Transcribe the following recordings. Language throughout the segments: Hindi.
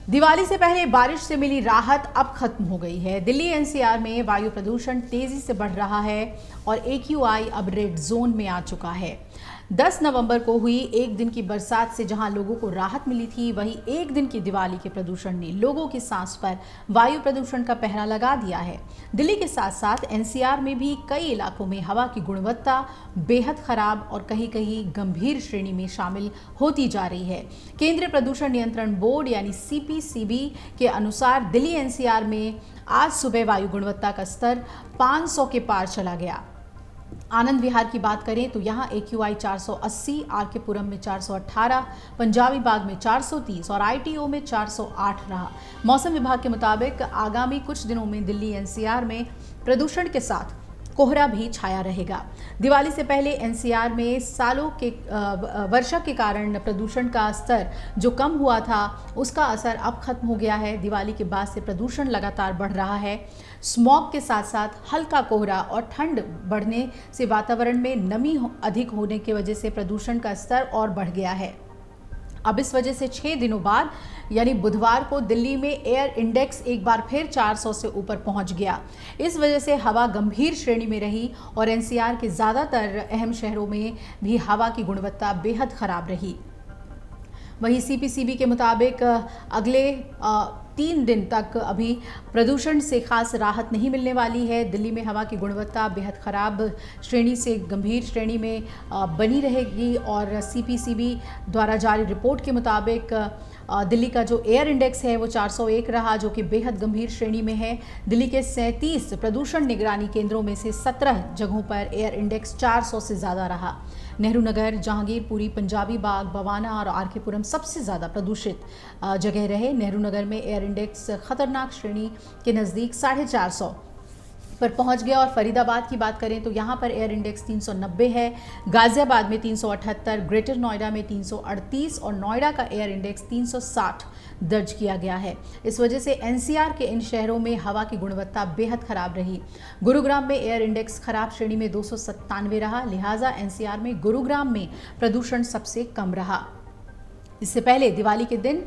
दिवाली से पहले बारिश से मिली राहत अब खत्म हो गई है। दिल्ली एनसीआर में वायु प्रदूषण तेजी से बढ़ रहा है और एक्यूआई अब रेड जोन में आ चुका है। 10 नवंबर को हुई एक दिन की बरसात से जहां लोगों को राहत मिली थी, वहीं एक दिन की दिवाली के प्रदूषण ने लोगों की सांस पर वायु प्रदूषण का पहरा लगा दिया है। दिल्ली के साथ साथ एनसीआर में भी कई इलाकों में हवा की गुणवत्ता बेहद खराब और कहीं कहीं गंभीर श्रेणी में शामिल होती जा रही है। केंद्रीय प्रदूषण नियंत्रण बोर्ड यानी सीपीसीबी के अनुसार दिल्ली एनसीआर में आज सुबह वायु गुणवत्ता का स्तर 500 के पार चला गया। आनंद विहार की बात करें तो यहाँ एक्यूआई 480, आरके पुरम में 418, पंजाबी बाग में 430 और आईटीओ में 408 रहा। मौसम विभाग के मुताबिक आगामी कुछ दिनों में दिल्ली एनसीआर में प्रदूषण के साथ कोहरा भी छाया रहेगा। दिवाली से पहले एनसीआर में सालों के वर्षा के कारण प्रदूषण का स्तर जो कम हुआ था, उसका असर अब खत्म हो गया है। दिवाली के बाद से प्रदूषण लगातार बढ़ रहा है। स्मॉग के साथ साथ हल्का कोहरा और ठंड बढ़ने से वातावरण में नमी अधिक होने की वजह से प्रदूषण का स्तर और बढ़ गया है। अब इस वजह से 6 दिनों बाद यानी बुधवार को दिल्ली में एयर इंडेक्स एक बार फिर 400 से ऊपर पहुंच गया। इस वजह से हवा गंभीर श्रेणी में रही और एनसीआर के ज़्यादातर अहम शहरों में भी हवा की गुणवत्ता बेहद खराब रही। वहीं सीपीसीबी के मुताबिक अगले 3 दिन तक अभी प्रदूषण से खास राहत नहीं मिलने वाली है। दिल्ली में हवा की गुणवत्ता बेहद खराब श्रेणी से गंभीर श्रेणी में बनी रहेगी और सीपीसीबी द्वारा जारी रिपोर्ट के मुताबिक दिल्ली का जो एयर इंडेक्स है वो 401 रहा, जो कि बेहद गंभीर श्रेणी में है। दिल्ली के 37 प्रदूषण निगरानी केंद्रों में से 17 जगहों पर एयर इंडेक्स 400 से ज़्यादा रहा। नेहरू नगर, जहांगीरपुरी, पंजाबी बाग, बवाना और आरके पुरम सबसे ज़्यादा प्रदूषित जगह रहे। नेहरू नगर में एयर इंडेक्स खतरनाक श्रेणी के नज़दीक 450 पर पहुंच गया और फरीदाबाद की बात करें तो यहाँ पर एयर इंडेक्स 390 है। गाजियाबाद में 378, ग्रेटर नोएडा में 338 और नोएडा का एयर इंडेक्स 360 दर्ज किया गया है। इस वजह से एनसीआर के इन शहरों में हवा की गुणवत्ता बेहद खराब रही। गुरुग्राम में एयर इंडेक्स खराब श्रेणी में 297 रहा, लिहाजा एनसीआर में गुरुग्राम में प्रदूषण सबसे कम रहा। इससे पहले दिवाली के दिन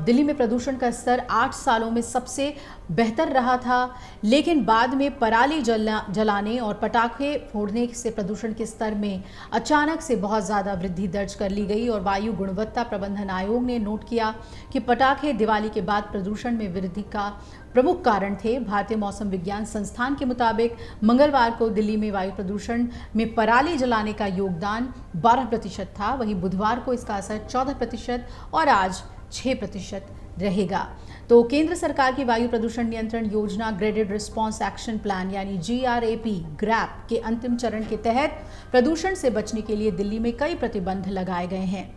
दिल्ली में प्रदूषण का स्तर 8 सालों में सबसे बेहतर रहा था, लेकिन बाद में पराली जलाने और पटाखे फोड़ने से प्रदूषण के स्तर में अचानक से बहुत ज़्यादा वृद्धि दर्ज कर ली गई और वायु गुणवत्ता प्रबंधन आयोग ने नोट किया कि पटाखे दिवाली के बाद प्रदूषण में वृद्धि का प्रमुख कारण थे। भारतीय मौसम विज्ञान संस्थान के मुताबिक मंगलवार को दिल्ली में वायु प्रदूषण में पराली जलाने का योगदान 12% था, वहीं बुधवार को इसका असर 14% और आज 6% रहेगा। तो केंद्र सरकार की वायु प्रदूषण नियंत्रण योजना ग्रेडेड रिस्पांस एक्शन प्लान यानी GRAP के अंतिम चरण के तहत प्रदूषण से बचने के लिए दिल्ली में कई प्रतिबंध लगाए गए हैं।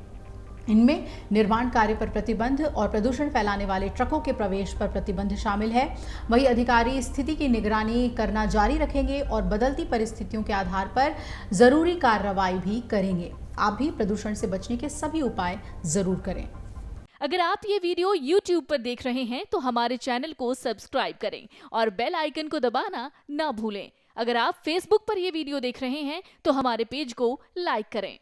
इनमें निर्माण कार्य पर प्रतिबंध और प्रदूषण फैलाने वाले ट्रकों के प्रवेश पर प्रतिबंध शामिल है। वहीं अधिकारी स्थिति की निगरानी करना जारी रखेंगे और बदलती परिस्थितियों के आधार पर जरूरी कार्रवाई भी करेंगे। आप भी प्रदूषण से बचने के सभी उपाय जरूर करें। अगर आप ये वीडियो YouTube पर देख रहे हैं तो हमारे चैनल को सब्सक्राइब करें और बेल आइकन को दबाना ना भूलें। अगर आप Facebook पर ये वीडियो देख रहे हैं तो हमारे पेज को लाइक करें।